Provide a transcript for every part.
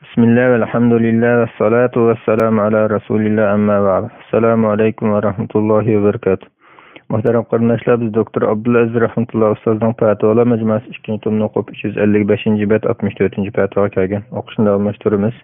Bismillah ve elhamdülillah ve salatu ve selamu ala Resulillah amma ba'd. Assalamu alaikum ve rahmetullahi ve berekatuh. Muhterem kardeşler, biz Doktor Abdülaziz rahmetullah ustazdan Fatiha'la mecmuası 2. tomunu okup 355. bet 64. Fatiha kelgen. Okushni davomlashtiramiz.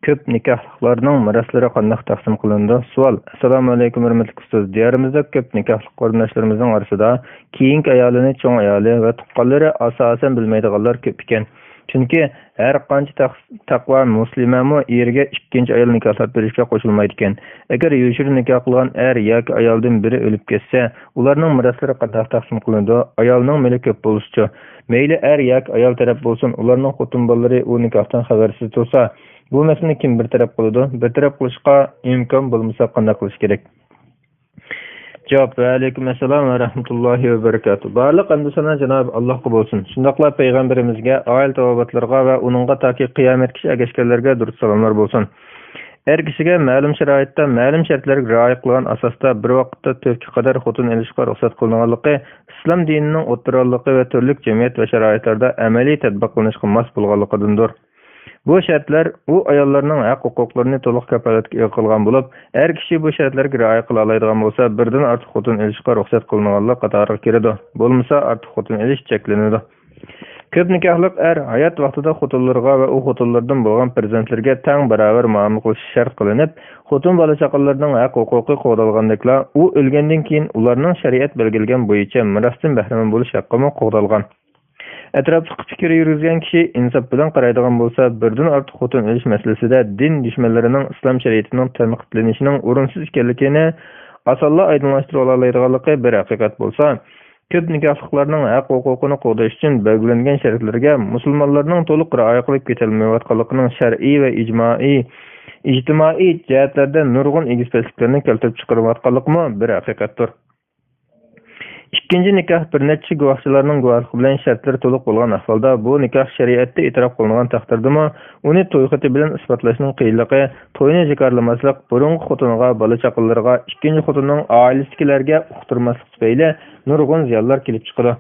Köp nikahlarning miraslari qanday taqsim qilindi? Savol. Assalomu alaykum hurmatli ustoz. Diyorimizda ko'p nikahli qarindoshlarimizning orasida keyingi ayolini cho'ng ayoli va tuqqanlari asosan bilmaydiganlar ko'p ekan. Chunki har qancha taqvo muslimami erga ikkinchi ayol nikohlab berishga qo'shilmaydi ekan. Agar yoshir nikoh qilgan er yoki ayoldan biri o'lib ketsa, ularning miraslari qanday taqsim qilindi? Ayolning mili ko'p bo'lsa, mayli er yoki ayol taraf bo'lsin, ularning xotin bolalari u nikohdan xabarsiz tursa, bu masalani kim bir taraf qiladi? Bir taraf qilishga imkon bo'lmasa qanday qilish kerak? Cevap ve aleyküm esselam ve rahmetullahi ve berekatuhu. Barlık andısana Cenab-ı Allah olsun. Şundakla Peygamberimizge, aile tavabatlarga ve onunla taki kıyamet kişi egeşkerlerge durut salamlar olsun. Her kişiye ma'lum şeraitda, ma'lum şartlarga rioya qilgan asosda bir vaqtda 4 qadar xotin elishga ruxsat qilinganligi islom dinining o'ttiraligi va turli jamiyat va sharoitlarda amaliy tatbiq qilinishga mos bo'lganligidandir. Bu şartlar u ayollarning haq-huquqlarini to'liq kafolatga qilgan bo'lib, har kishi bu shartlarga rioya qila oladigan bo'lsa, birdan ortiq xotin elishga ruxsat qilinganlik qatoriga kiradi. Bo'lmasa, ortiq xotin elish cheklanadi. Ko'p nikohliq er hayot vaqtida xotinlarga va u xotinlardan bo'lgan farzandlarga teng barobar muomala qilish shart qilinib, xotin bola chaqalarining haq-huquqi qo'g'dalgandekla, u o'lgandan keyin ularning shariat belgilagan bo'yicha mirosdan bahramand bo'lish haqqi qo'g'dalgan. Etraflı fikir yürütgen kişi insaf bilen qaraydigan bolsa, birden artıq xotin elish meselesinde din düşmanlarının İslam şeriatının tanqidlanishinin o'rinsiz ekanligini asalla aydınlaştırib olalaydiganligi bir haqiqat bolsa, ko'p nikohliqlarning haq-huquqini qo'llash uchun belgilangan shartlarga musulmonlarning to'liq rioya qilib ketilmayotganligining shar'iy va ijtimoiy jihatlardan nurg'un egizpesliklarni keltirib chiqarayotganligi bir haqiqatdir. İkinci nikah bir neçe guvohchilarning guvohligi bilan shartlar to'liq bo'lgan ahvolda bu nikoh shariatda e'tirof qilingan taqdirdami, uni to'yxati bilan isbotlashning qiyinligi, to'yni jikarlamaslik, burungi xotiniga, bola chaqalariga, ikkinchi xotinning oilasidagilarga uqtirmaslik tufayli nurg'un ziyonlar kelib chiqadi.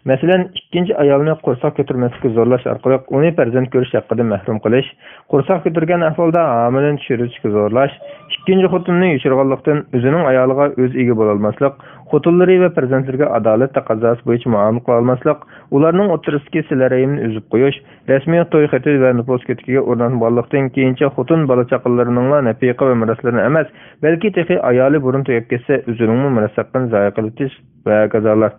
Masalan, ikkinchi ayolni qursoq ko'tarmaslikka zo'rlash orqali uni farzand ko'rish haqqidan mahrum qilish, qursoq ko'targan ahvolda homilani tushirishga zo'rlash, ikkinchi xotinni yashirganlikdan o'zining ayoliga o'z ega bo'la olmaslik, xotinlari va farzandlariga adolat taqozosi bo'yicha muomala qila olmaslik, ularning o'tirisidagi silarayimni uzib qo'yish, rasmiy to'y xati va nupus ketiga o'rnatilganlikdan keyincha xotin bola chaqalarining nafiqa va miroslarini emas, balki texi ayoli burun to'yib ketsa, o'zining miros haqqini zoya qilish va kazolar.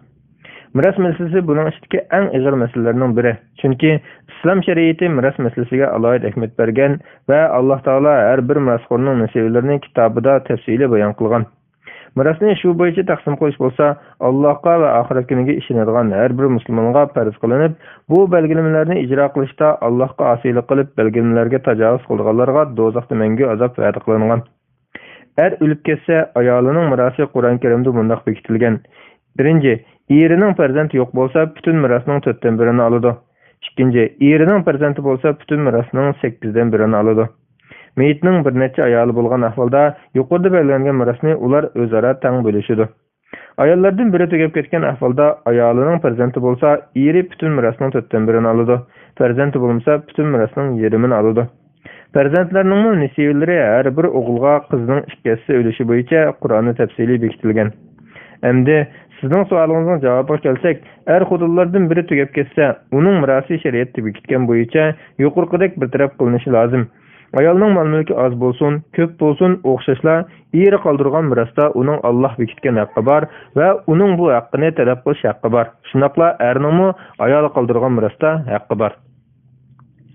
Miras meselesi bunun içindeki en ağır meselelerinin biri. Çünkü İslam şeriatı miras meselesiga alohida ahmiyat bergan ve Allah Taala her bir mirasxo'rning nasibalarini kitobida tafsili bayon qilgan. Mirasni shu bo'yicha taqsim qilish bo'lsa, Allohga va oxirat kuniga ishonadigan har bir musulmonga farz qilinib, bu belgilanmalarni ijro qilishda Allohga osiylik qilib, belgilanmalarga tajovuz qilganlarga do'zaxda mangu azob va'da qilingan. Er o'lib ketsa, ayolining mirosi Qur'on Karimda bunday bekitilgan. Birinci, erining farzandi yo'q bo'lsa, butun mirosning 4dan birini oladi. Ikkinchi, erining farzandi bo'lsa, butun mirosning 8dan birini oladi. Meyitning bir necha ayoli bo'lgan ahvolda yuqorida belgilangan mirosni ular o'zaro teng bo'lishadi. Ayollardan biri tugab ketgan ahvolda ayolining farzandi bo'lsa, eri butun mirosning 4dan birini oladi. Farzandi bo'lmasa, butun mirosning yarmini oladi. Farzandlarning nasibalari har bir o'g'ilga qizning ikkisi o'lishi bo'yicha Qur'onda tafsiliy bekitilgan. Endi sizning savolinizga javob kelsak, er xotinlardan biri tugab ketsa, uning mirosi shariatda bekitgan bo'yicha yuqorqidek bir taraf qilinishi lozim. Ayolning mol-mulki oz bo'lsin, ko'p bo'lsin, o'xshashla eri qoldirgan mirosda uning Alloh bekitgan haqqi bor va uning bu haqqini talab qilish haqqi bor. Shunaqla erning ayoli qoldirgan mirosda haqqi bor.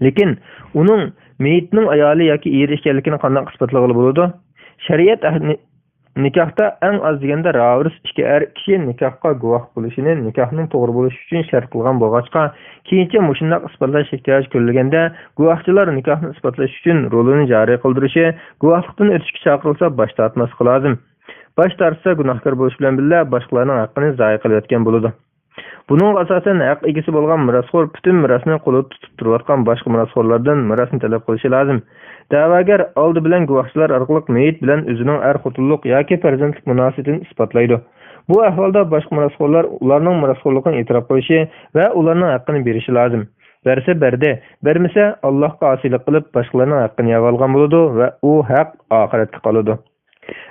Lekin uning meyitning ayoli yoki eri ekanligini qanday isbotlag'ili bo'ladi? Shariat nikohda eng az deganda ravris ikki er kishi nikohga guvoh bo'lishini nikohning to'g'ri bo'lishi uchun shart qilgan bo'lg'achqa, keyincha mushundaq isbotlash ehtiyoj ko'rilganda guvohchilar nikohni isbotlash uchun rolini joriy qildirishi, guvohlikdan o'tishga chaqirilsa bosh tortmaslik lozim. Bosh tortsa gunohkor bo'lish bilan birga boshqalarning haqqini zoya qilayotgan bo'ladi. Buning asosan haq egasi bo'lgan mirosxo'r butun mirosni qo'lida tutib turayotgan boshqa mirosxo'rlardan mirosni talab qilishi lozim. Da'vogar oldi bilan guvohchilar orqali meyit bilan o'zining er-xotinlik yoki farzandlik munosabatini isbotlaydi. Bu ahvolda boshqa mirosxo'rlar ularning mirosxo'rligini e'tirof qilishi va ularning haqqini berishi lozim. Berse berdi, bermese Allahqa asilik qilib boshqalarning haqqini yeb olgan bo'ladi va u haq oxiratga qoladi.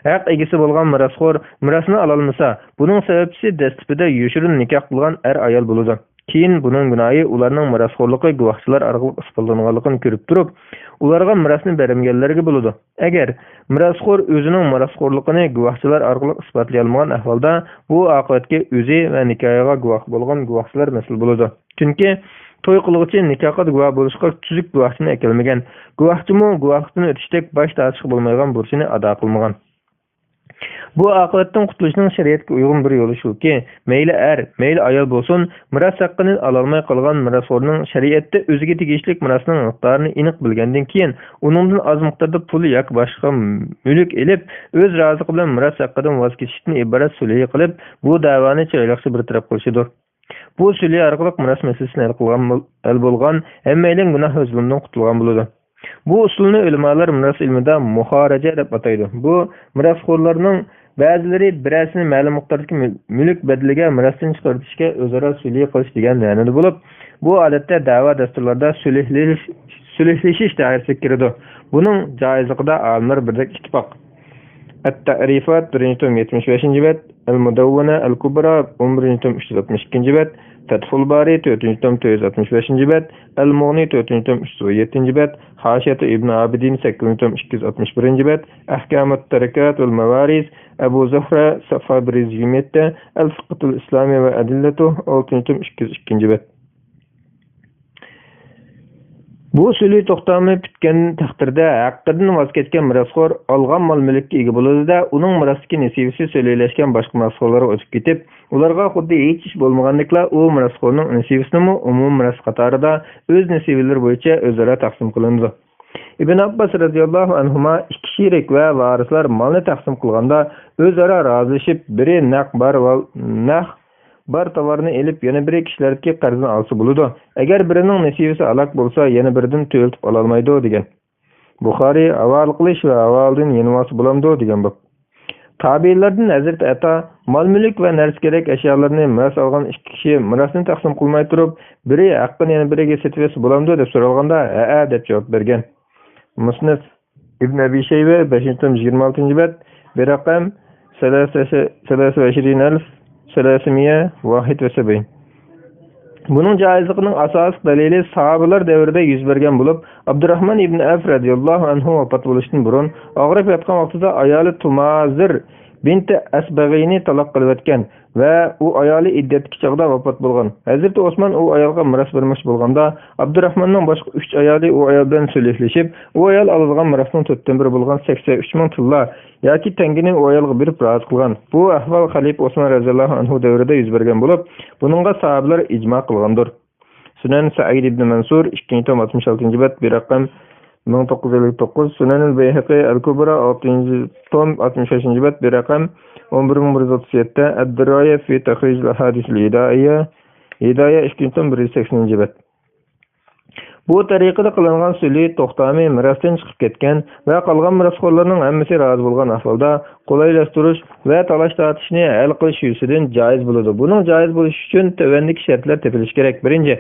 Haq egisi bo'lgan mirasxo'r mirasni ala olmasa, buning sababchisi dastlabida yoshirin nikoh qilgan ayol bo'ladi. Keyin buning gunohi ularning mirasxo'rligi guvohchilar orqali isbotlanganligini ko'rib turib, ularga mirasni bermaganlarga bo'ladi. Agar mirasxo'r o'zining mirasxo'rligini guvohchilar orqali isbotlay olmagan ahvolda, bu oqibatga o'zi va nikohiga guvoh bo'lgan guvohchilar mas'ul bo'ladi. Chunki to'y qiluvchi nikohga guvoh bo'lishga tuzuk guvohchini kelmagan. Guvohchimi guvohlikdan o'tishdek bosh tortishga bo'lmaydigan burchini ado qilmagan. Bu oqibatdan qutulishning shariatga uyg'un bir yo'li shuki, mayli mayli ayol bo'lsin, miros haqqini ala olmay qolgan mirasxo'rning shariatda o'ziga tegishli mirosning miqdorini aniq bilgandan keyin, uningdan oz miqdorda pul yoki boshqa mulk elib, o'z roziligi bilan miros haqqidan voz kechishdan iborat sulh qilib, bu da'voni chiroyli bir taraf qilishidir. Bu sulh orqali miros masalasini hal bo'lgan, hammaning gunoh va zulmdan qutulgan bo'ladi. Bu usulni ulamolar miros ilmida muharaja deb ataydi. Bu mirosxo'rlarning ba'zilari birasini ma'lum miqdordagi mulk badaliga mirosdan chiqarishga o'zaro sulh qilish degan ma'noda bo'lib, bu odatda da'vo dasturlarida sulhlashish dairasiga kiradi. Buning joizligida olimlar birdek ittifoq. At-Ta'rifat 175-bet, Al-Mudawwana Al-Kubra 11-362-bet, Fathul Bari 4-465-bet, Al-Mughni 4-307-bet, Hashiyat Ibn Abidin 8-261-bet, Ahkamut Tarikat wal Mawaris Abu Zufra Safa 127, Al-Fiqhul Islami va Adillatu 6-202-bet. Bu sulh to'xtami bitgan taqdirda haqqidan voz kechgan mirosxo'r olgan mol-mulkka ega bo'ladi-da, uning mirosdagi nasibasi so'lilashgan boshqa mirosxo'rlarga o'tib ketib, ularga xuddi hech ish bo'lmagandekla u mirosxo'rning nasibasini umum miros qatorida o'z nasibalari bo'yicha o'zaro taqsim qilindi. Ibn Abbas radhiyallohu anhuma ikki sherik va varislar molni taqsim qilganda o'zaro rozilashib, biri naq bar tovarni elib, yana biri kishilarga qarzni olsa bo'ladi. Agar birining nasibasi alaq bo'lsa, yana biridan to'ltib ola olmaydi degan. Buxoriy avval qilish va avvaldan yenivasi bo'lamdi degan bu. Tabiinlardan Hazrat Ata mol-mulk va narsa kerak ashyolarni miros olgan ikki kishi mirosni taqsim qilmay turib, biri haqqini yana biriga setibasi bo'lamdi deb so'ralganda, "Ha" deb javob bergan. Musnad Ibn Abi Shayba 526-bet, bir raqam 371 Bunun caizliğinin asas dalili sahabeler devrinde yüz bergen bulup, Abdurrahman ibn Avf radiyallahu anhu vafat buluştun burun, ağrıp yatkan vaxtıda ayali Tumazir binti Asbag'ini talaq qilib etgan va u ayoli iddatki chaqda vafot bo'lgan. Hazrati Osman u ayolga miros bermoqchi bo'lganda, Abdurrahmonning boshqa 3 ayoli u ayol bilan sulhlashib, u ayol olgan mirosning 4/1 bo'lgan 83 ming tilla yoki tangini u ayolga berib rozi qilgan. Bu ahvol xalifa Osman roziyallohu anhu davrida yuz bergan bo'lib, buningga sahobalar ijmo qilgandir. Sunan Sa'id ibn Mansur 266-bet bir raqam 1959, Sunan al-Bayhaqi al-Kubra 6-65-bet bir raqam 11137, Ad-Diraya fi Takhrij al-Ahadith al-Hidayah 2-180-bet. Bu tariqada qilingan sulh to'xtami mirosdan chiqib ketgan va qolgan mirosxo'rlarning hammasi rozi bo'lgan ahvolda qulaylashtirish va talash-tortishni hal qilish yo'lidan joiz bo'ladi. Buning joiz bo'lishi uchun tövəndeki shartlar tepilishi kerak. Birinchi,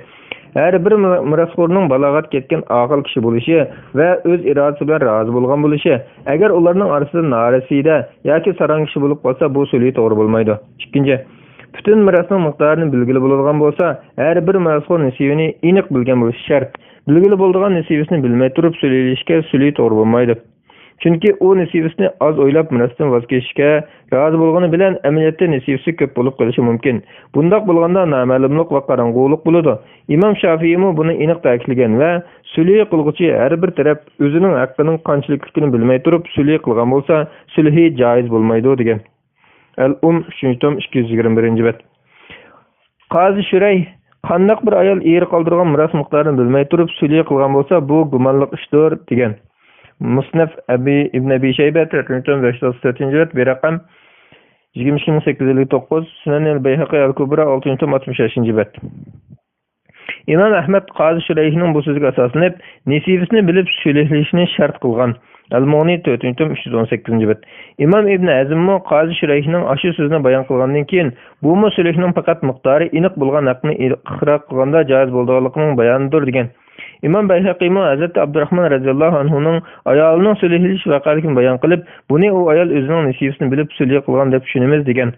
har bir mirosxo'rning balog'at ketgan aqil kishi bo'lishi va o'z irodasi bilan rozi bo'lgan bo'lishi. Agar ularning orasida norasida yoki saran kishi bo'lib qolsa, bu sulh to'g'ri bo'lmaydi. Ikkinchi, bütün mirosning miqdorini bilgili bo'lgan bo'lsa, har bir mirosxo'r nasibini aniq bilgan bo'lishi shart. Bilgili bo'lgan nasibasini bilmay turib so'ylashga sulh to'g'ri bo'lmaydi. Chunki u nasibasini az o'ylab mirosdan voz kechishga rozi bo'lgani bilan amaliyotda nasibasi ko'p bo'lib qolishi mumkin. Bundoq bo'lganda noma'lumlik va qorong'ulik bo'ladi. Imom Shafiiy buni aniq ta'kidlagan va sulh qilguvchi har bir taraf o'zining haqqining qanchalikligini bilmay turib sulh qilgan bo'lsa, sulhi joiz bo'lmaydi degan. Al-Um 3-221-bet. Qazi Shuray qandaq bir ayol eri qoldirgan miros miqdorini bilmay turib sulh qilgan bo'lsa, bu gumonliq ishdir degan. Musnad Ibn Abi Shayba 4-534-bet bir raqam 22859, Sunan al-Bayhaqi al-Kubra 6-65-bet. Imam Ahmad Qazi Shurayhning bu so'ziga asoslanib, nasibasini bilib sulhlashni shart qilgan. Al-Mughni 4-tom 318-bet. İmam İbn Azm Qazi Shurayhning aşı sözünü bayon qilgandan keyin bu sulhning faqat miqdori aniq bo'lgan haqni iqror qilganda joiz bo'lganligining bayonidir degan. İmam Bayhaqi Hazrat Abdurrahman radhiyallohu anhuning ayolining sulhilish vaqaligini bayon qilib, buni u ayol o'zining nasibasini bilib sulh qilgan deb tushunamiz degan.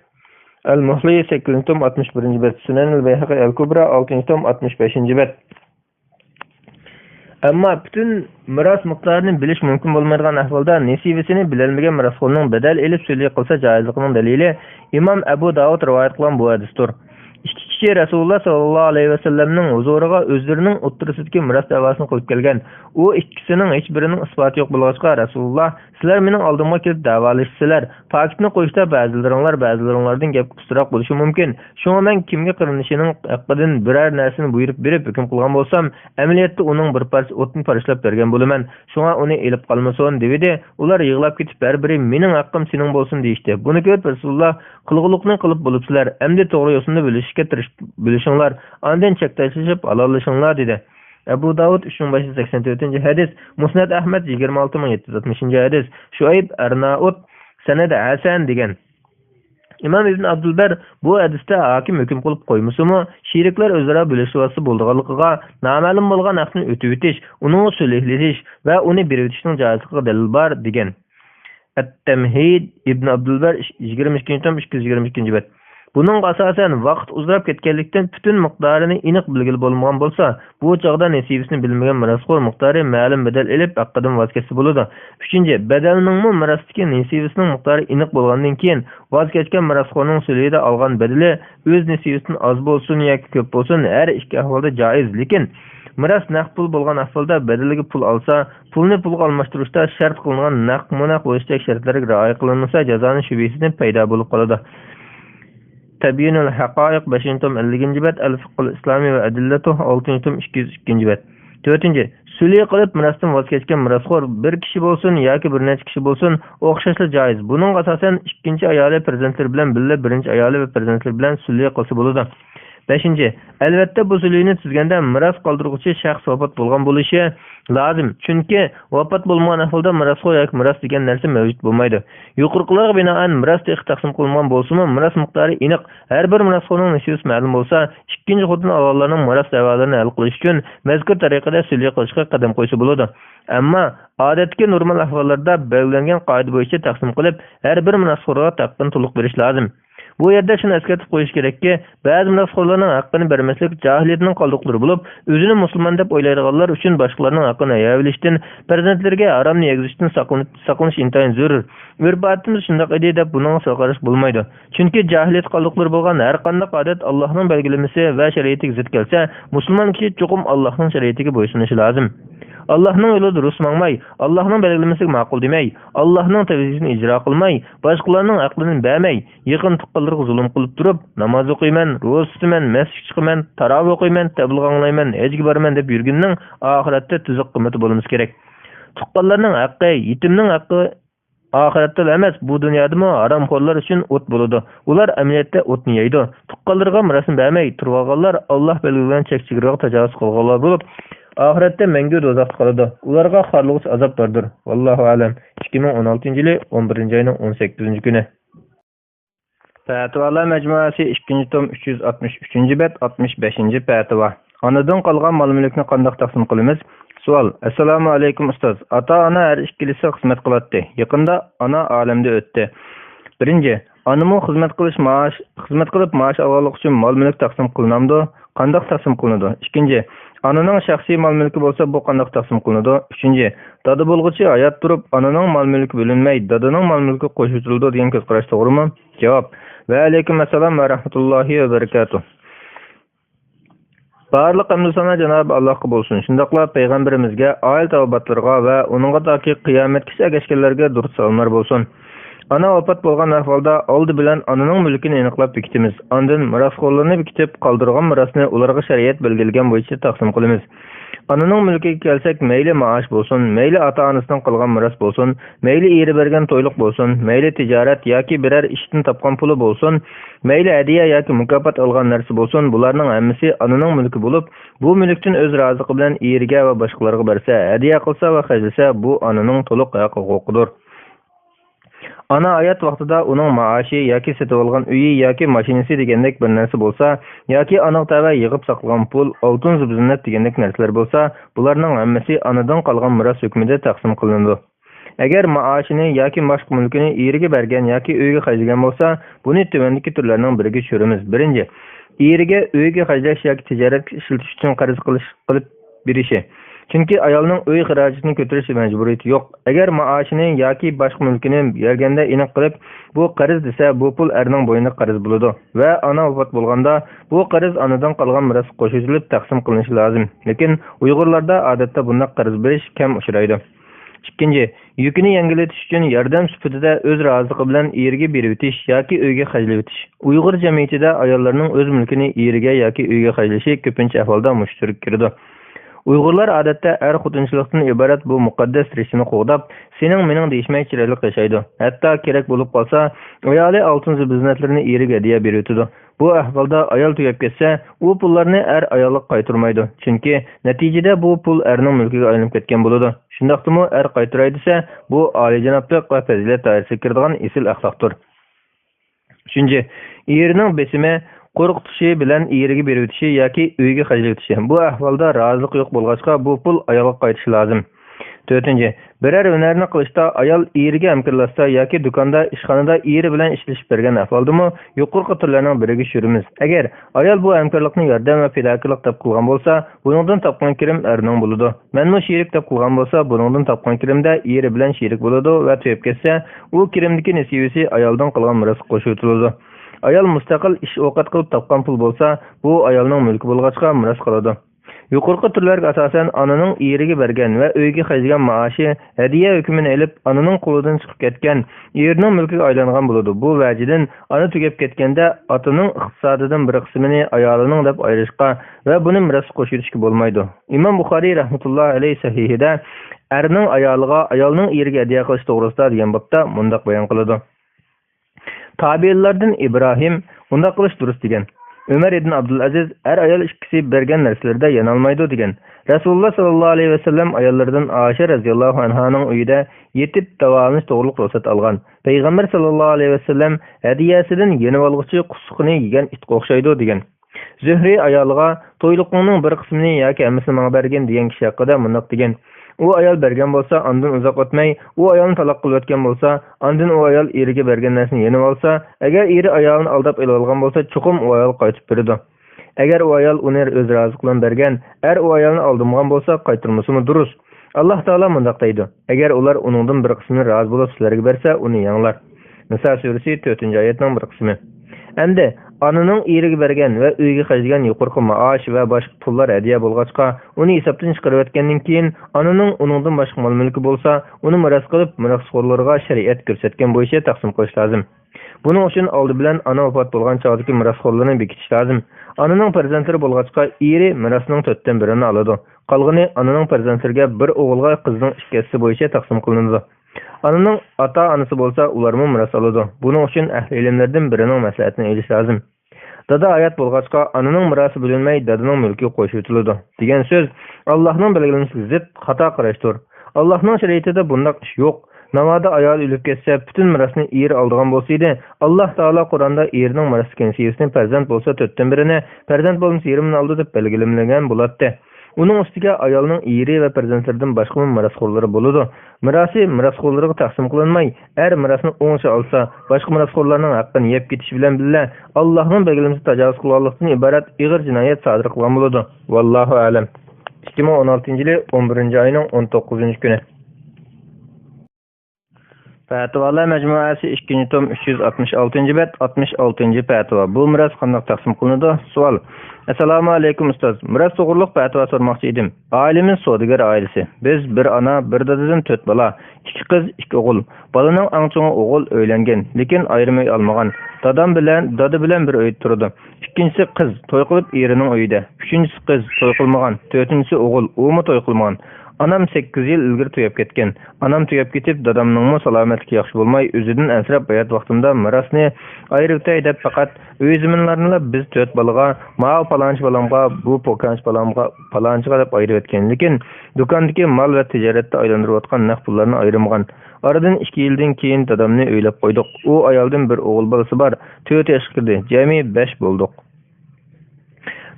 Al-Muhli 8-tom 61-bet. Sunan al-Bayhaqi al-Kubra 6-tom 65-bet. Ammo butun miros miqdorini bilish mumkin bo'lmaydigan ahvolda nasibasini bilolmagan mirosxo'rning badal elib sulh qilsa joizligining dalili Imom Abu Dawud rivoyat qilgan bu hadisdir. İki kişi Rasulullah sallallahu aleyhi ve sellem'nin huzuriga o'zlarining o'ttirisidagi miros davosini qilib kelgan. U ikkisining hech birining isboti yo'q bo'lg'achqa Rasulullah sizlar mening oldimga kelib davolashsizlar. Paketni qo'yishda ba'zilaringlardan gap qistroq bo'lishi mumkin. Shunga men kimga qilinishining haqidan biror narsani buyurib berib hukm qilgan bo'lsam, amaliyotda uning bir parcha o'tni parchalab bergan bo'laman. Shunga uni elib qolmasin dedi. Ular yig'lab ketib bari mening haqqim sening bo'lsin deyishdi. Buni ko'rib Rasulullah qilg'uliqni qilib bo'libsizlar. Endi to'g'ri yo'lni bilishinglar, ondan chektashib halolashinglar dedi. Abu Davud 3584-hadis, Musnad Ahmad 26760-hadis, Shuayb Arnaut sanadi Hasan degan. İmam İbn Abdulbar bu hadisda hakim hukm qilib qo'ymasimi, sheriklar o'zaro bo'lishuvasi bo'lganligiga, noma'lum bo'lgan haqni o'tib o'tish, uning sulhlash va uni berib o'tishning joizligiga dalil bor degan. At-Tamhid Ibn Abdulbar 22-tom 222-bet. Bunun asasen vaqt uzrab ketganlikdan butun miqdorini aniq bilgili bo'lmagan bo'lsa, bu chog'da nasibasini bilmagan mirosxo'r miqdori ma'lum badal elib haqqidan voz kechsa bo'ladi. 3-badalning mirosdagi nasibasining miqdori aniq bo'lgandan keyin voz kechgan mirosxo'rning sulhida olgan badali o'z nasibasidan oz bo'lsin yoki ko'p bo'lsin, har ikki ahvolda joiz, lekin miros naqd pul bo'lgan ahvolda badaliga pul olsa, pulni pulga almashtirishda shart qilingan naqd-munaq bo'lishdek shartlarga rioya qilinmasa, jazoning shubhasidan paydo bo'lib qoladi. Tabyinul Haqaiq 5-tom 50-bet, Al-Fiqhul Islomiy va Adillatuh 6-tom 202-bet. 4. Sulh qilib mirosdan voz kechgan mirosxo'r bir kishi bo'lsin yoki bir necha kishi bo'lsin, o'xshashli joiz. Buning asosan ikkinchi ayoli farzandlar bilan birga birinchi ayoli va farzandlar bilan sulh qilsa bo'ladi. 5. Albatta bu sulhni tuzganda miros qoldiruvchi shaxs vafot bo'lgan bo'lishi lozim. Chunki vafot bo'lmagan ahvolda mirosxo'r yoki miros degan narsa mavjud bo'lmaydi. Yuqoriqilarga binoan miros taqsim qilingan bo'lsa-mu, miros miqdori aniq, har bir mirosxo'rning nasibasi ma'lum bo'lsa, ikkinchi xotin ayollarning miros davolarini hal qilish uchun mazkur tariqada sulh qilishga qadam qo'ysa bo'ladi. Ammo odatdagi normal ahvollarda belgilangan qoida bo'yicha taqsim qilib, har bir mirosxo'rga taqdim to'liq berish lozim. Bu yerda shuni eslatib qo'yish kerakki, ba'zi mirosxo'rlarning haqqini bermaslik jahiliyatning qoldiqlari bo'lib, o'zini musulmon deb o'ylaydiganlar uchun boshqalarning haqqini yeyishdan, farzandlarga haromni yegizishdan saqlanish intayin zarur. Urf-odatimiz shunday edi deb buning so'qarish bo'lmaydi. Chunki jahiliyat qoldiqlari bo'lgan har qanday odat Allohning belgilamasi va shariatiga zid kelsa, musulmon kishi cho'qim Allohning shariatiga bo'ysunishi lozim. Allohning yo'lida rus mangmay, Allohning belgilamasiga ma'qul demay, Allohning tavhidini ijro qilmay, boshqalarning aqlini bermay, yaqin tuqqanlarga zulm qilib turib, namoz o'qiyman, ro'za tutaman, masjidga chiqaman, tarovih o'qiyman, tabligh anglayman, hajga boraman deb yurganning oxiratda tuzuq qimmati bo'limiz kerak. Tuqqanlarning haqqi, yetimning haqqi oxiratda emas, bu dunyodami haromxo'rlar uchun o't bo'ladi. Ular amaliyotda o'tni yeydi. Tuqqanlarga mirosni bermay turganlar Alloh belgilagan chek-chegaraga tajovuz qilganlar bo'lib, oxiratda mangu do'zaxda qoladi. Ularga xorlig'ich azob bordir. Vallohu alam. 2016-yili 11-oyning 18-kuni. Fatvolar majmuasi 2-tom 363-bet, 65-fatvo. Onadan qolgan mol-mulkni qanday taqsim qilamiz? Savol. Assalomu alaykum ustoz. Ota-ona har ikkilisi xizmat qiladi. Yaqinda ona olamda o'tdi. 1. Onami xizmat qilib maosh olganlik uchun mol-mulk taqsim qilinamdi? Qanday taqsim qilinadi? 2. Onaning shaxsiy mol-mulki bo'lsa, bu qanday taqsim qilinadi? 3. Dada bo'lg'uchi hayot turib, onaning mol-mulki bo'linmay, dadaning mol-mulki qo'shiladi degan ko'z qarash to'g'rimi? Javob. Va alaykum assalom va rahmatullohi va barakatuh. Barliq hamd sana Janob Allohga bo'lsin. Shundaqla payg'ambarimizga, oila tavbatlarga va uningga toki qiyomatgacha ergashganlarga durud salomlar bo'lsin. Ana vafot bo'lgan ahvolda oldi bilan onaning mulkini aniqlab bekitamiz. Ondan mirosxo'rlarni bekitib, qoldirgan mirosni ularga shariat belgilagan bo'yicha taqsim qilamiz. Ananing mulkiga kelsak, mayli maosh bo'lsin, mayli ota-onasidan qolgan miros bo'lsin, mayli eri bergan to'yliq bo'lsin, mayli tijorat yoki biror ishdan topgan puli bo'lsin, mayli hadiya yoki mukofot olgan narsa bo'lsin, bularning hammasi ananing mulki bo'lib, bu mulkdan o'z roziligi bilan eriga va boshqalarga bersa, hadiya qilsa va xajlasa, bu ananing to'liq huquqidir. Ana hayat vaqtida uning maoshi yoki setib olgan uyi yoki mashinasi degandek bir narsa bo'lsa, yoki anaga tava yig'ib saqlagan pul, oltin ziynat degandek narsalar bo'lsa, bularning hammasi anadan qolgan miros hukmida taqsim qilinadi. Agar maoshini yoki boshqa mulkini eriga bergan yoki uyga xajlagan bo'lsa, buni tuvandagi turlarning biriga tushiramiz. Birinchi, eriga uyga xajlash yoki tijorat ishlatish uchun qarz qilib berishi. Chunki ayolning uy xarajatini ko'tarish majburiyati yo'q. Agar maoshini yoki boshqa mulkini berganda aniq qilib, bu qarz desa, bu pul erning bo'yniga qarz bo'ladi va ona vafot bo'lganda bu qarz onadan qolgan miros qo'shilib taqsim qilinishi lozim. Lekin Uyg'urlarda odatda bunday qarz berish kam uchraydi. Ikkinchi, yukini yengillatish uchun yordam sifatida o'z roziligi bilan eriga berib o'tish yoki uyga xajlab o'tish. Uyg'ur jamiyatida ayollarning o'z mulkini eriga yoki uyga xajlashi ko'pincha ahvolda mushtarak kiradi. Uyg'urlar odatda xotinchilikdan iborat bu muqaddas rishini qo'g'dab, sening mening deyishmay chiroyli yashaydi. Hatto kerak bo'lib qolsa, ayoli oltin ziynatlarini eriga hadiya berib. Bu ahvolda ayol tugab ketsa, u pullarni ayolga qaytarmaydi. Chunki natijada bu pul erning mulkiga aylanib ketgan bo'ladi. Shundaqdimi qaytaray desa, bu oliyjanoblik va fazilat doirasiga kiradigan esil axloqdir. Uchinchi, erining besimi qo'rqitishi bilan eriga berib o'tishi yoki uyga xajlab o'tishi. Bu ahvolda rozilik yo'q bo'lg'achqa bu pul ayolga qaytishi lozim. To'rtinchi, biror hunarni qilishda ayol eriga hamkorlashsa yoki do'konda, ishxonada eri bilan ishlashib bergan ahvoldami, yuqorqi turlarning biriga tushiramiz. Agar ayol bu hamkorlikni yordam va fidokorlik deb qilgan bo'lsa, buningdan topgan kirim erning bo'ladi. Menmi sherik deb qilgan bo'lsa, buningdan topgan kirimda eri bilan sherik bo'ladi va tugab ketsa, u kirimdagi nasibasi ayoldan qolgan miros qo'shiladi. Ayol mustaqil ish ovqat qilib topgan pul bo'lsa, bu ayolning mulki bo'lg'achqa miros qoladi. Yuqorqi turlarga asosan onaning eriga bergan va uyga xajlagan maoshi hadiya hukmini olib, onaning qo'lidan chiqib ketgan, erning mulkiga aylangan bo'ladi. Bu vajidan ona tugab ketganda otaning iqtisodidan bir qismini ayolining deb ayirishga va buni miros qo'shishga bo'lmaydi. Imom Buxoriy rahmatullohi alayhi sahihida erning ayoliga, ayolning eriga hadiya qilish to'g'risida degan bobda mundaq bayon qiladi. Tabiinlardan İbrahim unda qilish durust degan. Ömer ibn Abdulaziz ayol ikkisi bergan narsalarda yanolmaydi degan. Rasululloh sallallohu alayhi vasallam ayollardan Aisha radhiyallohu anhaning uyida yetib davolanish to'g'riliq ruxsat olgan. Payg'ambar sallallohu alayhi vasallam hadiyasidan yenib olg'uchi qusuqni yegan itga o'xshaydi degan. Zuhri ayoliga to'yliqning bir qismini yoki hammasini menga bergan degan kishi haqida mundaq degan. U ayol bergan bo'lsa, ondan uzoq o'tmay, u ayolni taloq qilib o'tgan bo'lsa, ondan u ayol eriga bergan narsani yenib olsa, agar eri ayolni aldab olgan bo'lsa, chuqum u ayol qaytib beradi. Agar u ayol uni o'z roziligi bilan bergan, u ayolni aldamagan bo'lsa, qaytarmasimi durust. Alloh taolo mundaq deydi: agar ular uningdan bir qismini rozi bo'lib sizlarga bersa, uni yanglar. Nisa surasi 4-oyatning bir qismi. Endi onaning eriga bergan va uyga xajlagan yuqorqi maosh va boshqa pullar hadiya bo'lg'achqa, uni hisobdan chiqarib o'tgandan keyin onaning uningdan boshqa mol-mulki bo'lsa, uni miros qilib, mirosxo'rlarga shariat ko'rsatgan bo'yicha taqsim qilish lozim. Buning uchun oldi bilan ona vafot bo'lgan chog'dagi mirosxo'rlarni bekitish lozim. Onaning farzandlari bo'lg'achqa, eri mirosning 4dan birini oladi. Qolgani onaning farzandlariga bir o'g'ilga qizning ikkisi bo'yicha taqsim qilinadi. Onaning ota-onasi bo'lsa, ularni miros oladi. Buning uchun ahli ilmlardan birining maslahatini olish lozim. Dada hayat bo'lg'achqa, onaning mirosi bo'linmay, dadaning mulki qo'shitiladi degan so'z Allohning belgilangan zid xato qarashdir. Allohning shariatida bunday ish yo'q. Namoda ayol o'lib ketsa, butun mirosni er oldigan bo'lsa edi, Alloh taolo Qur'onda erning mirosga nisbatan farzand bo'lsa 4dan birini, farzand bo'lmasa yerimni oldi deb belgilangan bo'ladi. Uning ustiga ayolning eri va farzandlaridan boshqa mirosxo'rlari bo'ladi. Mirosi mirosxo'rlarga taqsim qilinmay, mirosni o'ngcha olsa, boshqa mirosxo'rlarning haqqini yeb ketish bilan birga Allohning belgilamasi tajovuz qilganlikdan iborat ig'ir jinoyat sodir qilgan bo'ladi. Vallohu a'lam. 2016-yil 11-oyning 19-kuni. Fatvolar majmuasi 2-tom 366-bet 66-fatvo. Bu miros qanday taqsim qilinadi? Savol. Assalomu alaykum ustoz. Miros to'g'riliq fatvo so'ramoqchi edim. Oilamiz savdogar oilasi. Biz bir ona, bir dadadan 4 bola, 2 qiz, 2 o'g'il. Bolaning eng cho'ngi o'g'il uylangan, lekin ayrimay olmagan. Dada bilan bir uyda turdi. İkincisi qiz to'y qilib erining uyida. Uchinchisi qiz to'y qilmagan. To'rtinchisi o'g'il, u to'y qilmagan. Anam 8 yil ilgari tugab ketgan. Anam tugab ketib, dadamning salomatligi yaxshi bo'lmay, o'zidan ansirab bayat vaqtimda mirosni ayiribtay deb faqat uy zaminlarini biz 4 balaga, mal palonchi balamga, bu pokanch balamga, palonchiga deb ayirib etgan. Lekin do'kondagi mal va tijoratda aylantirib o'tgan naq pullarni ayirmagan. Aradan 2 yildan keyin dadamni o'ylab qo'ydik. U ayoldan bir o'g'il bolasi bor. 4 yoshga kirdi. Jami 5 bo'ldik.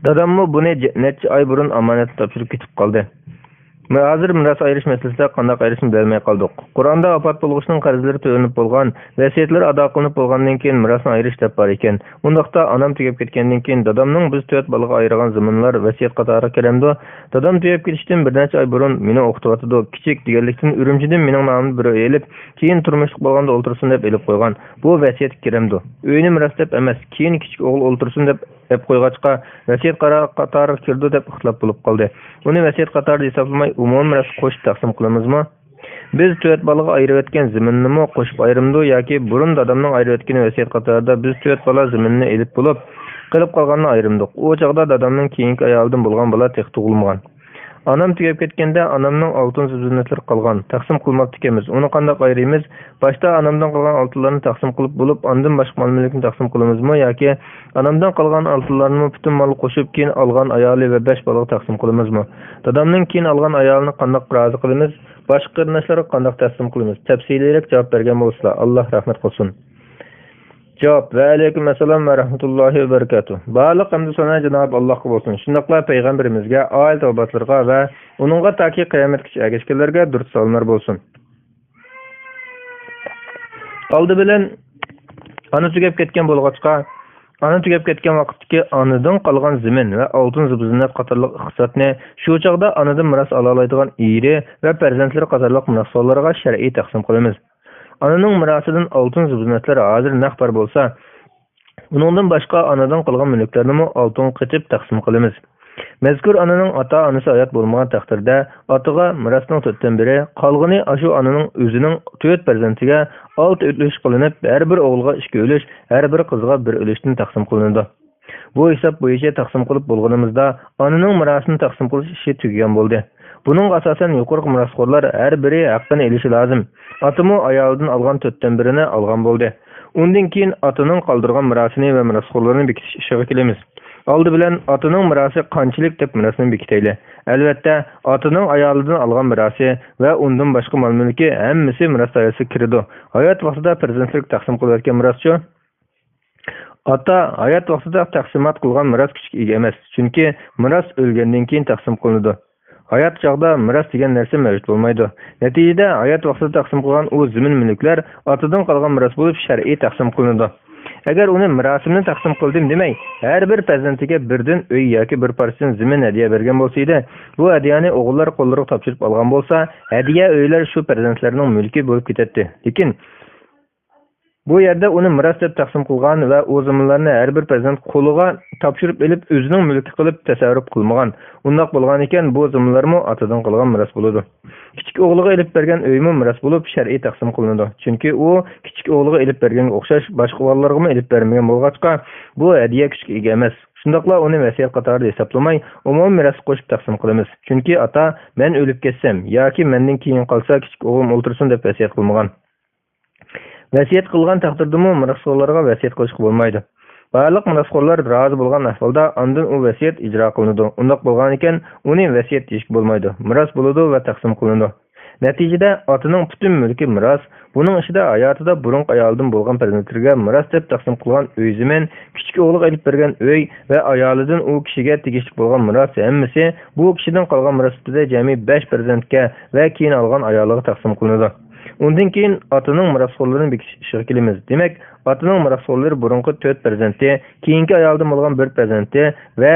Dadammi buni necha oy burun omonat topshirib ketib qoldi. Hozir miros ayirish masalasida qanday ayirishni bilmay qoldik. Qur'onda vafot bo'lg'uchining qarzlari to'lanib bo'lgan, vasiyatlar ado qilinib bo'lgandan keyin mirosni ayirish deb bor ekan. Undaqda onam tugab ketgandan keyin dadamning biz 4 balaga ayirgan zaminlar vasiyat qatori kelamdi. Dadam tugab ketishdan bir necha oy burun meni o'qitib kichik deganlikdan Urumchidan mening nomimni biri elib, keyin turmushlik bo'lganda o'ltirsin deb elib qo'ygan. Bu vasiyat kelamdi. Uyni miros deb emas, keyin kichik o'g'il o'ltirsin deb qo'yg'achqa vasiyat qatori kirdi deb ixtilof bo'lib qoldi. Uni vasiyat qatori hisoblamay umumiy miros qo'shib taqsim qilamizmi? Biz 4 balaga ayirib etgan zaminni qo'shib ayrimdi yoki burun dadamning ayirib etgan vasiyat qatorida biz 4 bala zaminni elib bo'lib qilib qolganini ayrimdik. U chaqda dadamning keyingi ayoldan bo'lgan bola tek tug'ilmagan. Anam tugab ketganda anamning oltin zimnatlari qolgan. Taqsim qilmoqchi ekamiz. Uni qanday ayrimiz? Boshda anamdan qolgan oltinlarni taqsim qilib bo'lib, ondan boshqa mol-mulkni taqsim qilamizmi yoki anamdan qolgan oltinlarni butun mol qo'shib keyin olgan ayoli va 5 balaga taqsim qilamizmi? Dadamning keyin olgan ayolini qanday rozi qilamiz? Boshqa qarindoshlarga qanday taqsim qilamiz? Tafsiliyroq javob bergan bo'lsa, Alloh rahmat qilsin. Cevap ve aleyküm selam ve rahmetullahi ve berekatuh. Bağlı hamdü sana Cenab-ı Allah'a olsun. Şundakla Peygamberimizge, aile tevbatlarga ve onunla taki kıyametkiçi ergeçkilerge dürт salınlar bolsun. Aldı bilen anı tügep ketken bolğaçka, anı tügep ketken vaqtdaki anıdan qalgan zimin ve altın zıbızınat qatarlıq iqtisatni şu çağda anıdan miras alalaydigan iri ve perzentleri qatarlıq münasiblarga şer'i taqsim qilamiz. Ananın mirasıdan altın zıbızınatları hazır naq bar bolsa, uningdan boshqa anadan qolgan mulklarni oltin qitib taqsim qilamiz. Mazkur ananing ota-onasi hayot bo'lmagan taqdirda otaga mirosning 4dan biri, qolgani ashu ananing o'zining 4 farzandiga 6 ulush qilinib, har bir o'g'ilga 2 ulush, har bir qizga 1 ulushdan taqsim qilinadi. Bu hisob bo'yicha taqsim qilib bo'lganimizda ananing mirosini taqsim qilish ishi tugagan bo'ldi. Buning asosan yuqori mirosxo'rlar har biri haqqini olishi lozim. Atımı ayoldan olgan 4dan birini olgan bo'ldi. Undan keyin otaning qoldirgan mirosini va mirosxo'rlarni bekitish ishiga kelamiz. Oldi bilan otaning mirosi qanchalik deb mirosni bekitayli. Albatta, otaning ayolidan olgan mirosi va undan boshqa mol-mulki hammasi miros doirasiga kiradi. Hayot vaqtida farzandlik taqsim qilayotgan miroschi ota hayot vaqtida taqsimot qilgan miros kichik ega emas. Chunki miros o'lgandan keyin taqsim qilinadi. Hayat chog'da miros degan narsa mavjud bo'lmaydi. Natijada hayot vaqtida taqsim qilgan u zamin mulklar otadan qolgan miros bo'lib shar'iy taqsim qilinadi. Agar uni mirosimni taqsim qildim demay, har bir farzandiga birdan uy yoki bir parchadan zamin hadiya bergan bo'lsa edi, bu hadiyani o'g'illar qo'llariga topshirib olgan bo'lsa, hadiya uylar shu farzandlarning mulki bo'lib ketadi. Lekin bu yerda uni miros deb taqsim qilgan va o'z zaminlarni har bir farzand qo'liga topshirib elib o'zining mulki qilib tasarruf qilmagan. Undaq bo'lgan ekan, bu zaminlarmi otadan qolgan miros bo'ladi. Kichik o'g'liga elib bergan uymi miros bo'lib shar'iy taqsim qilinadi. Chunki u kichik o'g'liga elib berganga o'xshash boshqa o'g'illarga elib bermagan bo'lg'achqa, bu hadiya kichik ega emas. Shundaqla uni vasiyat qatorida hisoblamay, umumiy miros qo'shib taqsim qilamiz. Chunki ota men o'lib ketsam yoki mendan keyin qolsa kichik o'g'lim o'ltirsin deb vasiyat qilmagan. Vasiyat qilgan taqdirdami mirosxo'rlarga vasiyat qilishga bo'lmaydi. Barliq mirosxo'rlar rozi bo'lgan ahvolda ondan u vasiyat ijro qilinadi. Undaq bo'lgan ekan, uni vasiyat deyish bo'lmaydi. Miros bo'ladi va taqsim qilinadi. Natijada otaning butun mulki miros, buning ichida hayotida burun ayoldan bo'lgan farzandlarga miros deb taqsim qilgan uy zamin, kichik o'g'liga olib bergan uy va ayolidan u kishiga tegishli bo'lgan miros hammasi bu kishidan qolgan mirosida jami 5 farzandga va keyin olgan ayoliga taqsim qilinadi. Undan keyin otaning mirosxo'rlarini bekitishga kelamiz. Demak, otaning mirosxo'rlari burunqi 4 farzandi, keyingi ayoldan bo'lgan 1 farzandi va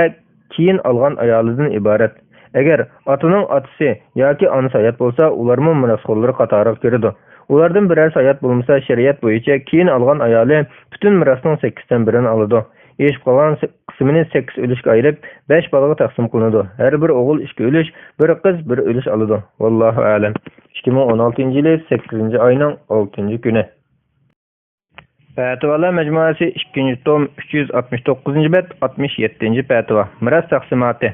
keyin olgan ayolidan iborat. Agar otaning otasi yoki onasi hayot bo'lsa, ularmi mirosxo'rlar qatoriga kiradi. Ulardan biror hayot bo'lmasa, shariat bo'yicha keyin olgan ayoli butun mirosning 8dan birini oladi. Esh qolgan qismini 8 ulushga ayirib, 5 balaga taqsim qilinadi. Har bir o'g'il 2 ulush, bir qiz 1 ulush oladi. Vallohu a'lam. 2016 yili 8 oyning 6 kuni. Fatvalar Mecmuasi 2. tom 369. bet 67. fatva. Miras taqsimoti.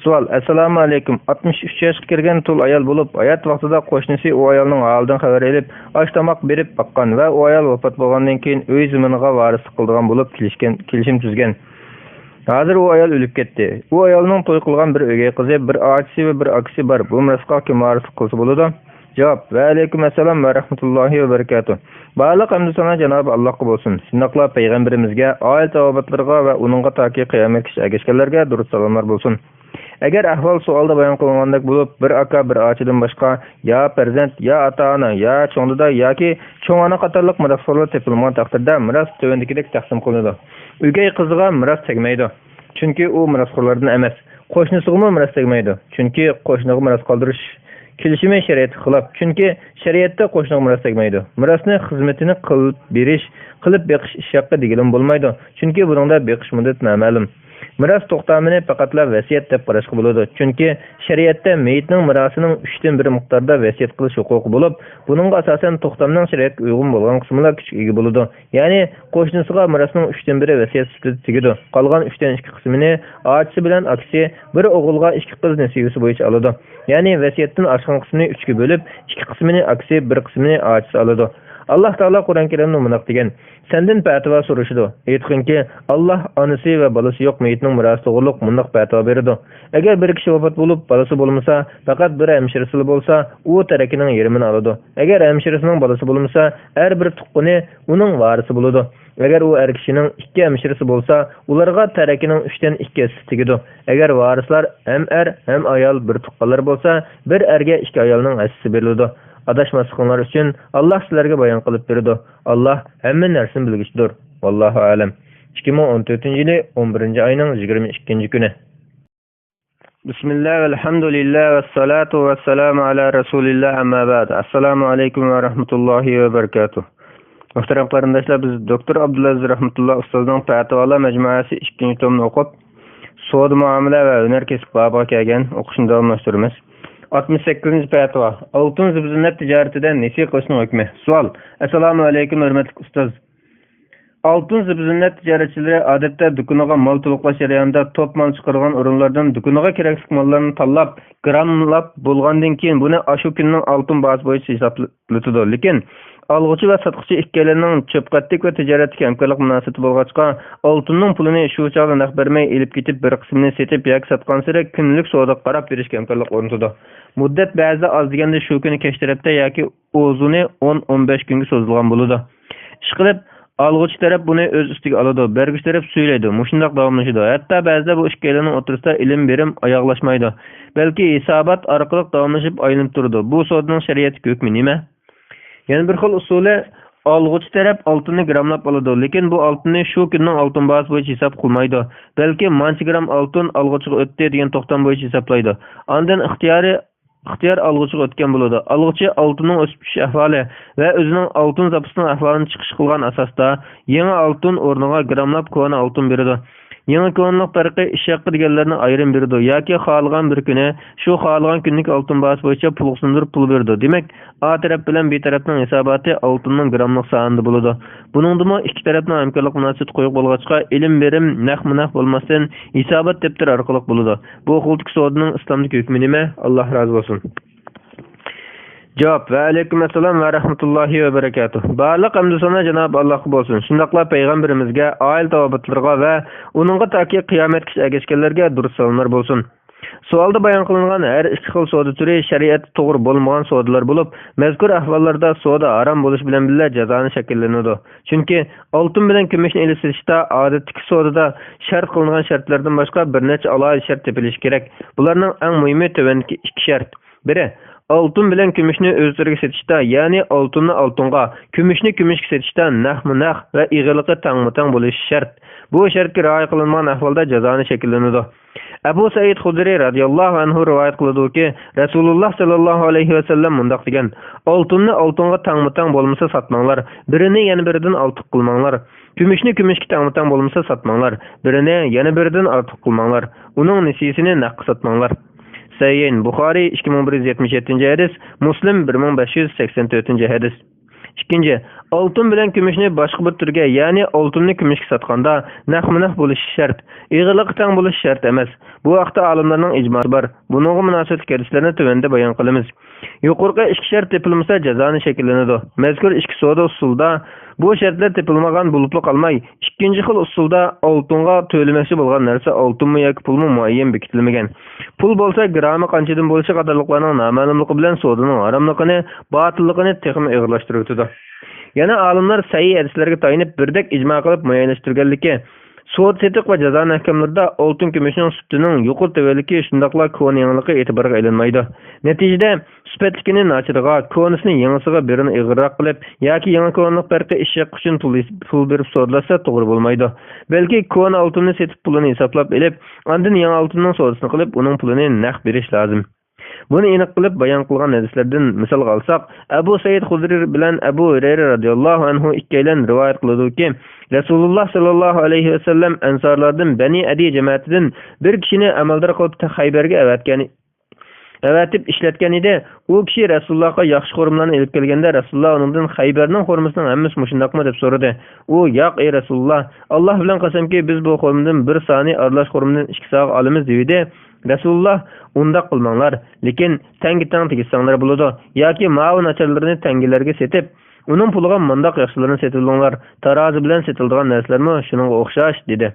Savol: Assalomu alaykum. 63 yoshga kirgan tul ayol bo'lib, hayot vaqtida qo'shnisi u ayolning holidan xabar olib, osh tomoq berib baqqan va u ayol vafot bo'lgandan keyin uy ziminiga varislik qildigan bo'lib, kelishim tuzgan. Hozir u ayol o'lib ketdi. U ayolning to'y qilgan bir o'gay qizi, bir ochisi va bir akasi bor. Bu mirasga kim varislik qilsa bo'ladi? Javob: Va alaykum assalom va rahmatullohi va barakatuh. Barliq hamd sana Janobi Allohga bo'lsin. Shundoqla payg'ambarimizga, oila tavobatlarga va uningga toki qiyomatgacha ergashganlarga durust salomlar bo'lsin. Agar ahvol savolda bayon qilingandek bo'lib, bir aka bir ochidan boshqa ya farzand, ya ota-ona, ya cho'ngdida yoki cho'ngona qatorliq mirosxo'rlar topilgan taqdirda miros tövendikidek taqsim qilinadi. O'gay qiziga miros tegmaydi, chunki u mirosxo'rlardan emas. Qo'shnisiga miros tegmaydi, chunki qo'shniga miros qoldirish kelishimi shariatga xilof. Chunki shariatda qo'shniga miros tegmaydi. Mirosni xizmatini qilib berish, qilib beqish ish haqi degilim bo'lmaydi. Chunki buningda beqish muddat noma'lum. Miros to'xtamini faqatla vasiyat deb qarashga bo'ladi. Chunki shariatda meyitning mirosining 3dan 1 miqdorda vasiyat qilish huquqi bo'lib, buningga asosan to'xtamning shariatga uyg'un bo'lgan qismlar kuchga ega bo'ladi. Ya'ni qo'shnisiga mirosning 3dan 1 vasiyat sifatida tegadi. Qolgan 3dan 2 qismini ochisi bilan akasi, bir o'g'ilga 2 qiz nasibasi bo'yicha oladi. Ya'ni vasiyatdan oshgan qismini 3 ga bo'lib, 2 qismini akasi, 1 qismini ochisi oladi. Allah Taala Qur'on Karimda munaq degan: "Senden fatva so'rashidi. Aytqinki, Alloh onasi va bolasi yo'q meyitning mirosi to'g'riliq munaq fatva beradi. Agar bir kishi vafot bo'lib, bolasi bo'lmasa, faqat bir hemshirasi bo'lsa, u tarakining yarmini oladi. Agar hemshirasining bolasi bo'lmasa, har bir tuqqani uning varisi bo'ladi. Agar u er kishining 2 hemshirasi bo'lsa, ularga tarakining 3dan 2si tegadi. Agar varislar ham er, ham ayol bir tuqqanlar bo'lsa, bir erga 2 ayolning hissasi beriladi. Adashmasliqlar uchun Allah sizlarga bayon qilib berdi. Allah hamma narsani bilgichdir. Vallohu alam. 2014-yili 11-oyning 22-kuni. Bismillah, alhamdulillah, vassalatu vassalamu ala rasulillah, amma ba'd. Assalomu alaykum va rahmatullohi va barakatuh. Muhtaram qarindoshlar, biz doktor Abdulaziz rahmatulloh ustozning fatvalar majmuasi 2-tomni o'qib, savdo muomala va hunar kasb bobiga kelgan o'qishni davomlashtiramiz. 68 fatva. Oltin zibzinat tijoratida nesi qilishning hukmi. Savol: Assalomu alaykum hurmatli ustoz. Oltin zibzinat tijoratchilari odatda do'koniga mol to'liqlash jarayonida top mol chiqargan o'rinlardan do'koniga kerakli mollarni tanlab, grammlab bo'lgandan keyin buni ashu kunning oltin bahosi bo'yicha hisoblatadi. Lekin alg'uchi va sotuvchi ikkalarining cho'pqatlik va tijoratga hamkorlik munosabati bo'lg'achqa, oltinning pulini shu chog'da naqd bermay elib ketib, bir qismini setib yoki sotgan sira kunlik savdo qarab berishga hamkorlik o'rnatadi. Muddat ba'zida oz deganda shu kuni kech tarafda yoki o'zini 10-15 kunga cho'zilgan bo'ladi. Ishqilib, alg'uchi taraf buni o'z ustiga oladi, bergich taraf suylaydi. Mushundoq davomlashadi. Hatto ba'zida bu ikkalarining o'rtasida ilm berim oyoqlashmaydi. Balki hisobot orqali davomlashib aylanib turadi. Bu savdoning shariatlik hukmi nima? Yana bir xil usuli, olg'uchi taraf oltinni grammlab oladi, lekin bu oltinni shu kunning oltin bahosi bo'yicha hisob qilmaydi. Balki mancha gram oltin olg'uchiga o'tdi degan to'xtam bo'yicha hisoblaydi. Ondan ixtiyor olg'uchiga o'tgan bo'ladi. Olg'uchi oltinning o'sib tushish ahvoli va o'zining oltin zapasining ahvolini chiqish qilgan asosda yangi oltin o'rniga grammlab ko'na oltin beradi. Yangi ko'nliq farqi ish haqi deganlarni ayrim berdi yoki xohlagan bir kuni shu xohlagan kunlik oltin bahosi bo'yicha pul sundirib pul berdi. Demak, A taraf bilan B tarafning hisoboti oltinning grammlik sonida bo'ladi. Buningdimi ikki tarafning hamkorlik munosabati qo'yib bo'lg'achqa ilm berim naq-munaq bo'lmasdan hisobot daftar orqali bo'ladi. Bu xultik savdoning islomdagi hukmi nima? Alloh rozi bo'lsin. Javob: Va alaykum assalom va rahmatullohi va barakatuh. Barliq hamd sana Janobi Allohga bo'lsin. Shundoqla payg'ambarimizga, oila tavobatlarga va uningga toki qiyomatgacha ergashganlarga durust salomlar bo'lsin. Savolda bayon qilingan har ikki xil savdo turi shariatda to'g'ri bo'lmagan savdolar bo'lib, mazkur ahvollarda savdo harom bo'lish bilan birga jazoni shakllanadi. Chunki oltin bilan kumushni elishishda odatdagi savdoda shart qilingan shartlardan boshqa bir necha alohida shart topilishi kerak. Bularning eng muhimi tövendagi 2 shart. Biri, oltin bilan kumushni o'zlariga setishda, ya'ni oltinni oltinga, kumushni kumushga setishda naq-munaq va ig'iliqi tang-mutang bo'lishi shart. Bu shartga rioya qilinmagan ahvolda jazoni shakllanadi. Abu Said Xudri radhiyallohu anhu rivoyat qiladi-ki, Rasululloh sallallohu alayhi va sallam mundaq degan: "Oltinni oltinga tang-mutang bo'lmasa sotmanglar, birini yana biridan ortiq qilmanglar. Kumushni kumushga tang-mutang bo'lmasa sotmanglar, birini yana biridan ortiq qilmanglar. Uning nisisini naqd sotmanglar." Sayyin Buxoriy 2177-hadis, Muslim 1584-hadis. Ikkinchi, oltin bilan kumushni boshqa bir turga, ya'ni oltinni kumushga sotganda naq-naq bo'lishi shart. Ig'irligi teng bo'lishi shart emas. Bu vaqtda olimlarning ijmosi bor. Buningga munosabat hadislarni tuvanda bayon qilamiz. Yuqorqi ikki shart tepilmasa jazoni shakllanadi. Mazkur ikki savdo usulida bu shartlar tepilmagan bo'lib qolmay, ikkinchi xil usulda oltinga to'lamoqchi bo'lgan narsa oltinmi yoki pulmi muayyan bekitilmagan. Pul bo'lsa grami qanchadan bo'lishi qatorliqlarning noma'lumligi bilan savdoning haromligini, botilligini texmi ig'irlashtirib o'tadi. Yana olimlar sahih hadislarga tayinib birdek ijmo qilib muayyanlashtirganligi, sud setiq va jazo mahkamlarida oltin kumushning sutining yuqori tevaligi shundaqla koni yangligi e'tiborga ilinmaydi. Natijada sifatlikini nachirga, konisini yangisiga birini ig'irroq qilib yoki yangi konlik farqi ishaq uchun pul berib sodlasa to'g'ri bo'lmaydi. Balki koni oltinni setib pulini hisoblab olib, ondan yangi oltinning sodasini qilib, uning pulini naq berish lozim. Buni aniq qilib bayon qilgan hadislardan misol olsak, Abu Said Xudri bilan Abu Hurayra radhiyallohu anhu ikkalan rivoyat qiladi-ki, Rasululloh sallallohu alayhi va sallam ansorlardan Bani Adi jamoatidan bir kishini amaldor qilib Xaybarga avatib ishlatgan edi. U kishi Rasulullohga yaxshi xurmlarni olib kelganda Rasululloh undan Xaybarning xurmasining hammasi mushundaqmi deb so'radi. U, "Yo'q ey Rasululloh, Alloh bilan qasamki biz bu xurmdan bir soni aralash xurmdan 2 sog' olamiz" dedi. Rasululloh undaq qilmanglar, lekin tang tegishsanglar bo'ladi yoki ma'un acharlarini tangilarga setib, uning puliga mundaq yaxshilarini setilinglar. Tarozi bilan setiladigan narsalarmi shuningga o'xshash dedi.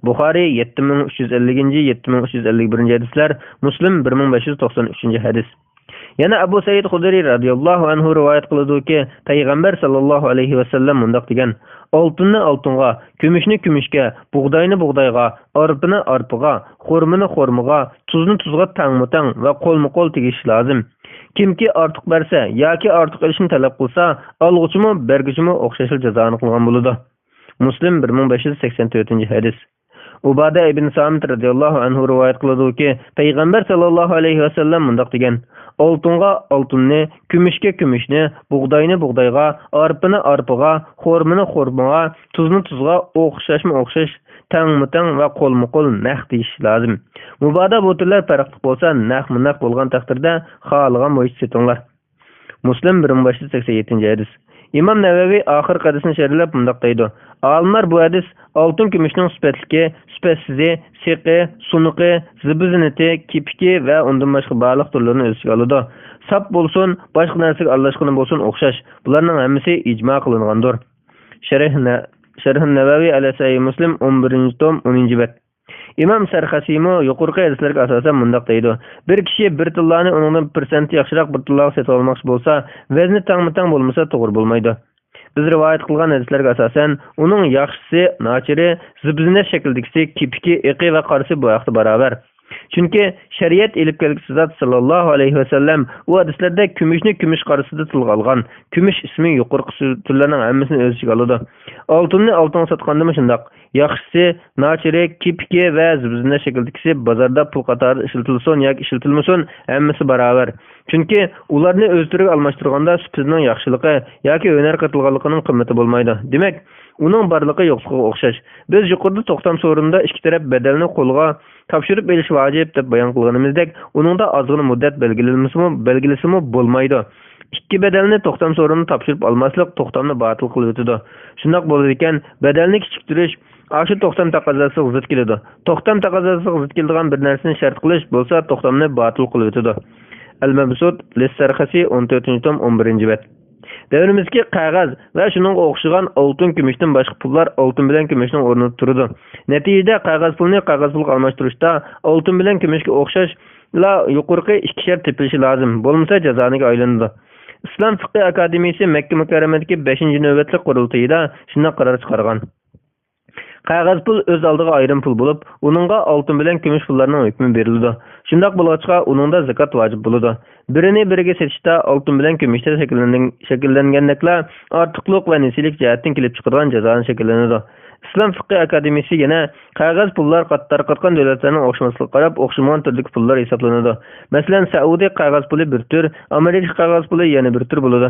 Buxoriy 7350-7351 hadislar, Muslim 1593 hadis. Yana Abu Said Xudri radhiyallohu anhu rivoyat qiladi-ki, Payg'ambar sallallohu alayhi va sallam mundaq degan: "Oltinni oltinga, kumushni kumushga, bug'doyni bug'doyga, arpini arpiga, xurmini xurmiga, tuzni tuzga tang-mutang va qo'lma-qo'l tegish lozim. Kimki ortiq bersa yoki ortiq olishni talab qilsa, olg'uchimi, berguchimi o'xshash jazoni qilgan bo'ladi." Muslim 1584 hadis. Ubada ibn Samit radhiyallohu anhu rivoyat qiladi-ki, Payg'ambar sallallohu alayhi va sallam mundaq degan: "Oltinga oltinni, kumushga kumushni, bug'doyni bug'doyga, arpini arpiga, xurmini xurmiga, tuzni tuzga o'xshash tang-mutang va qo'lma-qo'l naq deyish lozim. Mubodo bu turlar farqli bo'lsa, naq bo'lgan taqdirda xohlagan bo'yicha setinglar." Muslim 1587 hadis. İmam Navaviy oxir hadisni sharhlab mundaq deydi: "Olimlar bu hadis oltin kumushning sifatligi, sifatsizi, siqi, sunuqi, zibizinati, kipiki va undan boshqa barliq turlarini o'z ichiga oladi. Sap bo'lsin, boshqa narsaga aralashgan bo'lsin o'xshash. Bularning hammasi ijmo qilingandir." Sharh Navaviy ala Sahih Muslim 11-tom 10-bet. İmam Sarxasiymi yuqorqi hadislarga asosan mundaq deydi: "Bir kishi bir tillani uningdan 1% yaxshiroq bir tillaga sotib olmoqchi bo'lsa, vazni tang-mutang bo'lmasa to'g'ri bo'lmaydi." Biz rivoyat qilgan hadislarga asosan uning yaxshisi, nachiri, zibzinat shaklidagisi, kipiki, iqi va qarisi bu vaqtda barobar. Chunki shariat ilib kelgisi zot sallallohu alayhi va sallam u hadislarda kumushni kumush qarisida tilga olgan. Kumush ismi yuqorqi turlarning hammasini o'z ichiga oladi. Oltinni oltin sotganda shundoq. Yaxshisi, nachiri, kipiki va zibzinat shaklidagisi bozorda pul qatori ishlatilsin yoki ishlatilmasin, hammasi barobar. Chunki ularni o'z turiga almashtirganda sutning yaxshiligi yoki hunar qatilganligining qimmati bo'lmaydi. Demak, uning barligi yo'qligiga o'xshash. Biz yuqorida to'xtam so'rinda ikki taraf badalni qo'lga topshirib berish vojib deb bayon qilganimizdek, uningda ozgina muddat belgilasimi bo'lmaydi. Ikki badalni to'xtam so'rinda topshirib olmaslik to'xtamni botil qilib o'tadi. Shundoq bo'ladi ekan, badalni kichiktirish shu to'xtam taqozosiga zid keladi. To'xtam taqozosiga zid keladigan bir narsani shart qilish bo'lsa, to'xtamni botil qilib o'tadi. Al-Mabsut Lis-Sarxasi 14-tom 11-bet. Davrimizki qog'oz va shuningga o'xshagan oltin kumushdan boshqa pullar oltin bilan kumushning o'rnida turadi. Natijada qog'oz pulni qog'oz pulga almashtirishda oltin bilan kumushga o'xshash yuqorqi ikki shart tepilishi lozim. Bo'lmasa jazoniga aylanadi. Islom fiqh akademiyasi Makka mukarramadagi 5-navbatli qurultayida shunday qaror chiqargan. Qog'oz pul o'z oldiga ayrim pul bo'lib, uningga oltin bilan kumush pullarning hukmi beriladi. Shundoq bo'lg'achqa uningda zakot vojib bo'ladi. Birini biriga setishda oltin bilan kumushda shakllanganliklar ortiqlik va nesilik jihatdan kelib chiqadigan jazoni shakllanadi. Islom fiqh akademiyasi yana qog'oz pullar tarqatgan davlatlarning o'xshamasligiga qarab o'xshamagan turdagi pullar hisoblanadi. Masalan, Saudiya qog'oz puli bir tur, Amerika qog'oz puli yana bir tur bo'ladi.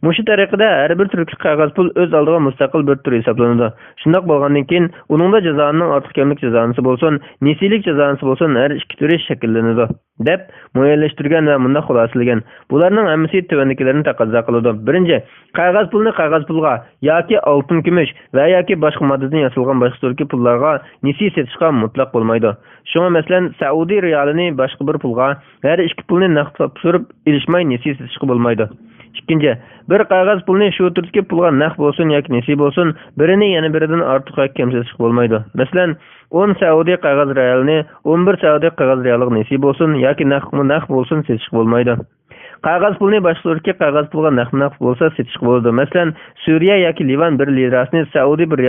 Muşu tariqada har bir turli qog'oz pul o'z oldiga mustaqil bir tur hisoblanadi. Shundoq bo'lgandan keyin uningda jazoning ortiq kamlik jazonisi bo'lsin, nesilik jazonisi bo'lsin, har ikki turi shakllanadi deb muayyanlashtirgan va bunda xulosalagan. Bularning hammasi tuvandikilarni taqozo qiladi. Birinchi, qog'oz pulni qog'oz pulga yoki oltin kumush va yoki boshqa moddadan yasalgan boshqa turli pullarga nesi setishga mutlaq bo'lmaydi. Shunga masalan Saudiya riyalini boshqa bir pulga, har ikki pulni naqd topshirib ilishmay nesi setishga bo'lmaydi. İkinci, bir qog'oz pulni shu turdagi pulga naqd bo'lsin yoki nesi bo'lsin, birini yana biridan ortiq kamsitish bo'lmaydi. Masalan, 10 Saudiya qog'oz riyalini 11 Saudiya qog'oz riyaliga nesi bo'lsin yoki naqd bo'lsin setish bo'lmaydi. Qog'oz pulni boshqa turdagi qog'oz pulga naqd bo'lsa setish bo'ladi. Masalan, Suriya yoki Livan bir lirasini Saudiya bir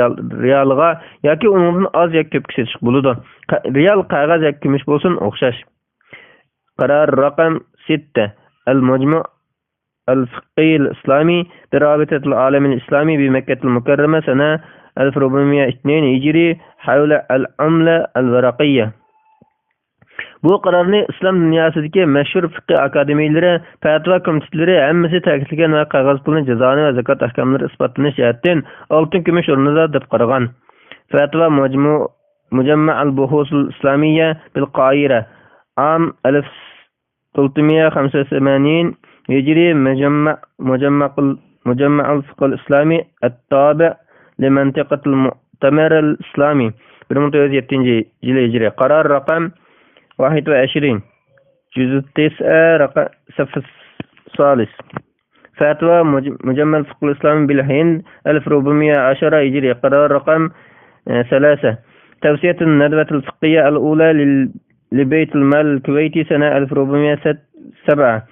riyaliga yoki undan oz yoki ko'p setish bo'ladi. Riyal qog'oz yoki kumush bo'lsin o'xshash. Qarar raqam 6 al-Majmu' الفقهي الإسلامي برابطة العالم الإسلامي بمكة المكرمة سنة 1402 هجري حول العملة الورقية. Bu qarorni islom dunyosidagi mashhur fiqh akademiyalari, fatvo komitetlari hammasi ta'kidlagan va qog'oz pulni jazoni va zakot ahkomlari isbotlanish jihatdan oltin kumush o'rnida deb qaragan. Fatvo Mujamma' al-Buhus al-Islamiyya bil Qoira am 1385 يجري مجمع الفقه الإسلامي التابع لمنطقة المؤتمر الإسلامي 1907 يجري قرار رقم 21 جزء 9 رقم صف الثالث فتوى مجمع الفقه الإسلامي بالهند 1410 يجري قرار رقم 3 توسية الندوة الفقهية الأولى لبيت المال الكويتي سنة 1407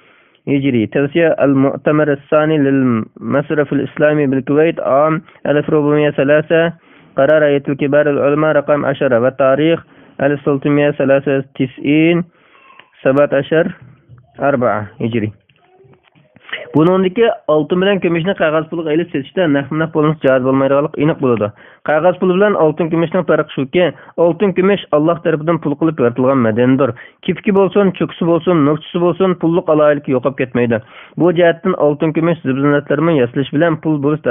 يجري توسيع المؤتمر الثاني للمصرف الإسلامي بالكويت عام 1403 قرار هيئة الكبار العلماء رقم 10 والتاريخ 1393 17/4 يجري. Bunundaki oltin bilan kumushni qog'oz pulga ilib setishda naqd bo'lmas joiz bo'lmaydiganlik aniq bo'ladi. Qog'oz pul bilan oltin kumushning farqi shuki, oltin kumush Alloh tomonidan pul qilib yaratilgan madandir. Kipki bo'lsin, cho'kisi bo'lsin, nuqchisi bo'lsin, pullik aloyiligi yo'qolib ketmaydi. Bu jihatdan oltin kumush zibzinatlarni yaslash bilan pul bo'lish